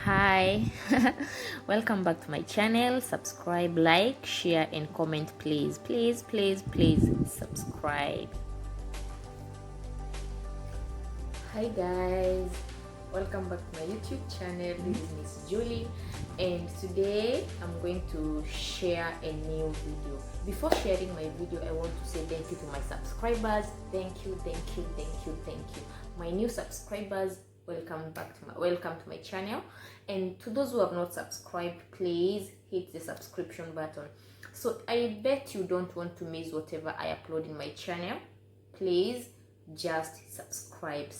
Hi. Welcome back to my channel. Subscribe, like, share and comment, please. Please subscribe. Hi guys, welcome back to my YouTube channel. This is Miss Julie, and today I'm going to share a new video. Before sharing my video, I want to say thank you to my subscribers. Thank you. My new subscribers, welcome to my channel. And to those who have not subscribed, please hit the subscription button. So I bet you don't want to miss whatever I upload in my channel. Please just subscribe.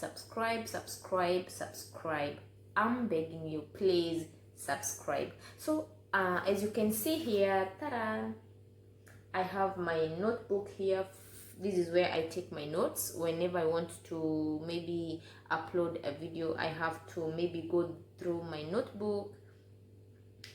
I'm begging you, please subscribe. So as you can see here, ta-da, I have my notebook here. This is where I take my notes whenever I want to maybe upload a video. I have to maybe go through my notebook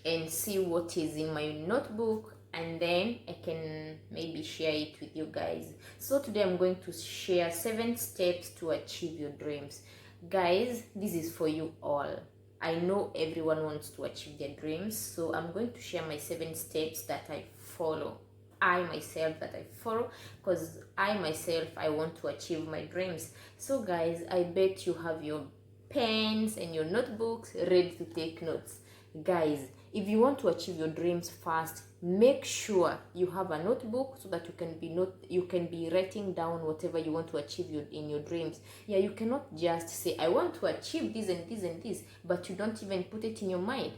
and see what is in my notebook, and then I can maybe share it with you guys. So today I'm going to share 7 steps to achieve your dreams. Guys, this is for you all. I know everyone wants to achieve their dreams, so I'm going to share my 7 steps that I follow. Because I myself, I want to achieve my dreams. So guys, I bet you have your pens and your notebooks ready to take notes. Guys, if you want to achieve your dreams fast, make sure you have a notebook so that you can be writing down whatever you want to achieve in your dreams. Yeah, you cannot just say I want to achieve this and this and this, but you don't even put it in your mind.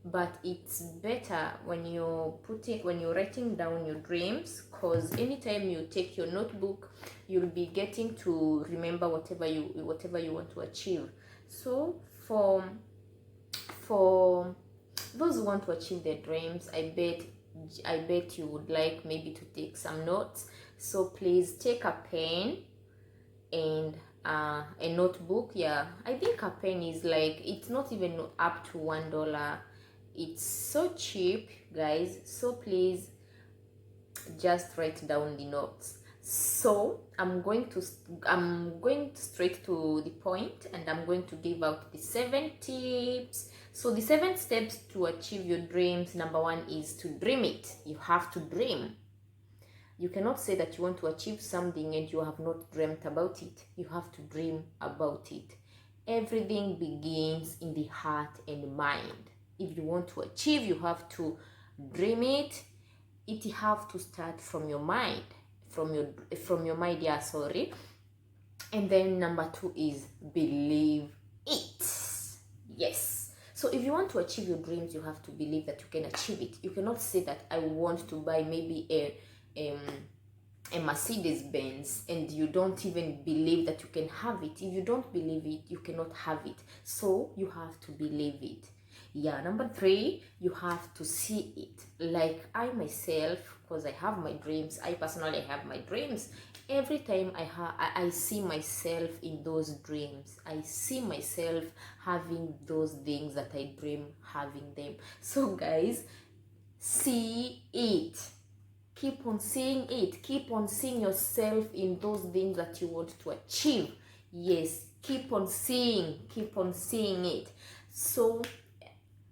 But it's better when you're writing down your dreams, because anytime you take your notebook, you'll be getting to remember whatever you want to achieve. So for those who want to achieve their dreams, I bet you would like maybe to take some notes. So please take a pen and a notebook. Yeah, I think a pen is like, it's not even up to $1. It's so cheap, guys. So please just write down the notes. So I'm going straight to the point, and I'm going to give out the 7 tips. So the 7 steps to achieve your dreams. Number 1 is to dream it. You have to dream. You cannot say that you want to achieve something and you have not dreamt about it. You have to dream about it. Everything begins in the heart and mind. If you want to achieve, you have to dream it. It have to start from your mind. From your mind, yeah, sorry. And then number 2 is believe it. Yes. So if you want to achieve your dreams, you have to believe that you can achieve it. You cannot say that I want to buy maybe a Mercedes Benz and you don't even believe that you can have it. If you don't believe it, you cannot have it. So you have to believe it. Yeah, number 3, you have to see it. Like I myself, because I have my dreams, I personally have my dreams. Every time I see myself in those dreams, I see myself having those things that I dream having them. So guys, see it. Keep on seeing it. Keep on seeing yourself in those things that you want to achieve. Yes, keep on seeing it. So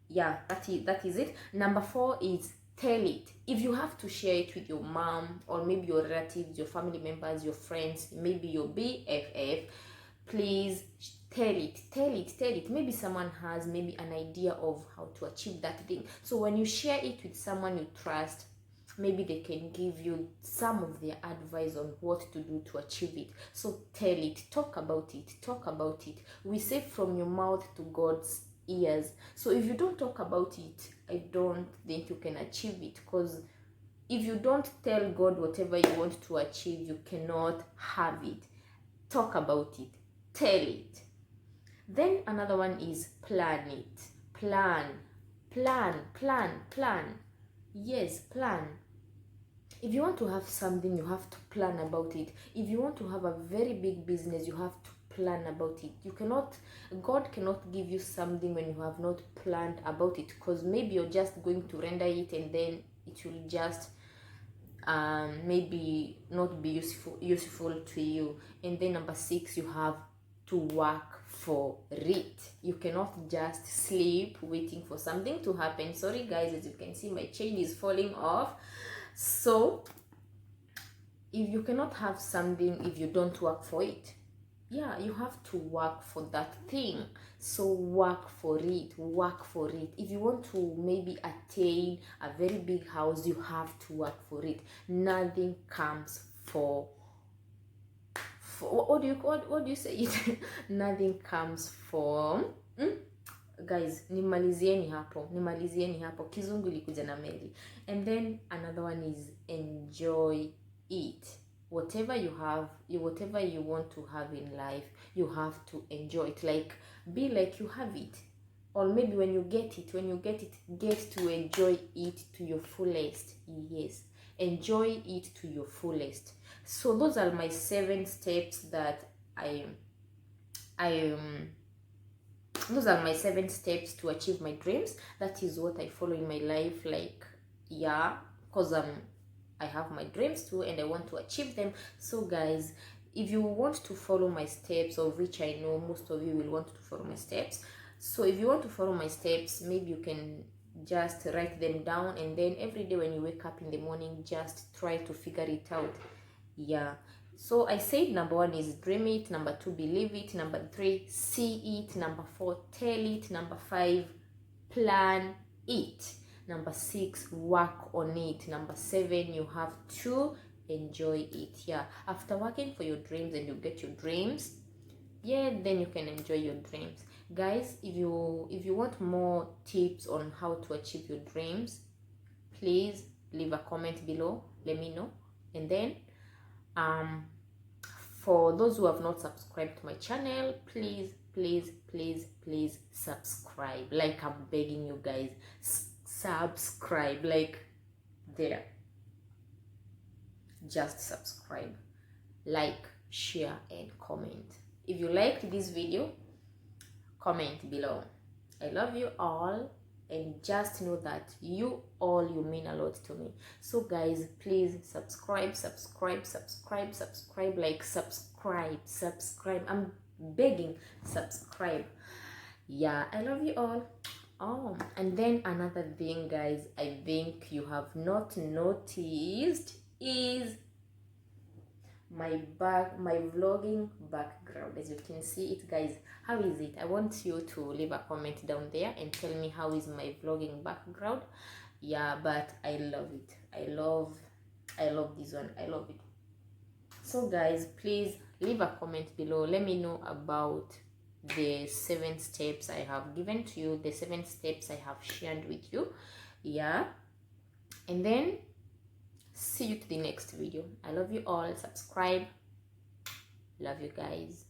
yeah, that is it. Number 4 is tell it. If you have to share it with your mom or maybe your relatives, your family members, your friends, maybe your BFF, please tell it. Maybe someone has maybe an idea of how to achieve that thing. So when you share it with someone you trust, maybe they can give you some of their advice on what to do to achieve it. So tell it. Talk about it. We say from your mouth to God's ears. So if you don't talk about it, I don't think you can achieve it, because if you don't tell God whatever you want to achieve, you cannot have it. Talk about it. Tell it. Then another one is plan it. Plan. Yes, plan. If you want to have something, you have to plan about it. If you want to have a very big business, you have to plan about it. God cannot give you something when you have not planned about it, because maybe you're just going to render it and then it will just maybe not be useful to you. And then number 6, you have to work for it. You cannot just sleep waiting for something to happen. Sorry guys, as you can see, my chain is falling off. So if you cannot have something if you don't work for it, yeah, you have to work for that thing. So work for it, work for it. If you want to maybe attain a very big house, you have to work for it. Nothing comes for what do you say it? Nothing comes for guys, nimalizieni hapo, kizungu ilikuja na meli. And then another one is enjoy it. Whatever you have, whatever you want to have in life, you have to enjoy it. Like, be like you have it. Or maybe when you get it, get to enjoy it to your fullest. Yes, enjoy it to your fullest. So those are my 7 steps that those are my 7 steps to achieve my dreams. That is what I follow in my life. Like, yeah, because I have my dreams too and I want to achieve them. So guys, if you want to follow my steps, of which I know most of you will want to follow my steps, so if you want to follow my steps, maybe you can just write them down, and then every day when you wake up in the morning, just try to figure it out. Yeah, so I said number 1 is dream it, number 2 believe it, number 3 see it, number 4 tell it, number 5 plan it, number 6 work on it, number 7 you have to enjoy it. Yeah, after working for your dreams and you get your dreams, yeah, then you can enjoy your dreams. Guys, if you want more tips on how to achieve your dreams, please leave a comment below, let me know. And then for those who have not subscribed to my channel, please subscribe. Like, I'm begging you guys, subscribe. Like, there, just subscribe, like, share and comment. If you liked this video, comment below. I love you all, and just know that you mean a lot to me. So guys, please subscribe, like, subscribe. I'm begging, subscribe. Yeah, I love you all. Oh, and then another thing, guys, I think you have not noticed is my vlogging background. As you can see it, guys, how is it? I want you to leave a comment down there and tell me how is my vlogging background. Yeah, but I love it. I love this one. I love it. So guys, please leave a comment below, let me know about the 7 steps I have given to you, the 7 steps I have shared with you. Yeah, and then see you to the next video. I love you all. Subscribe. Love you guys.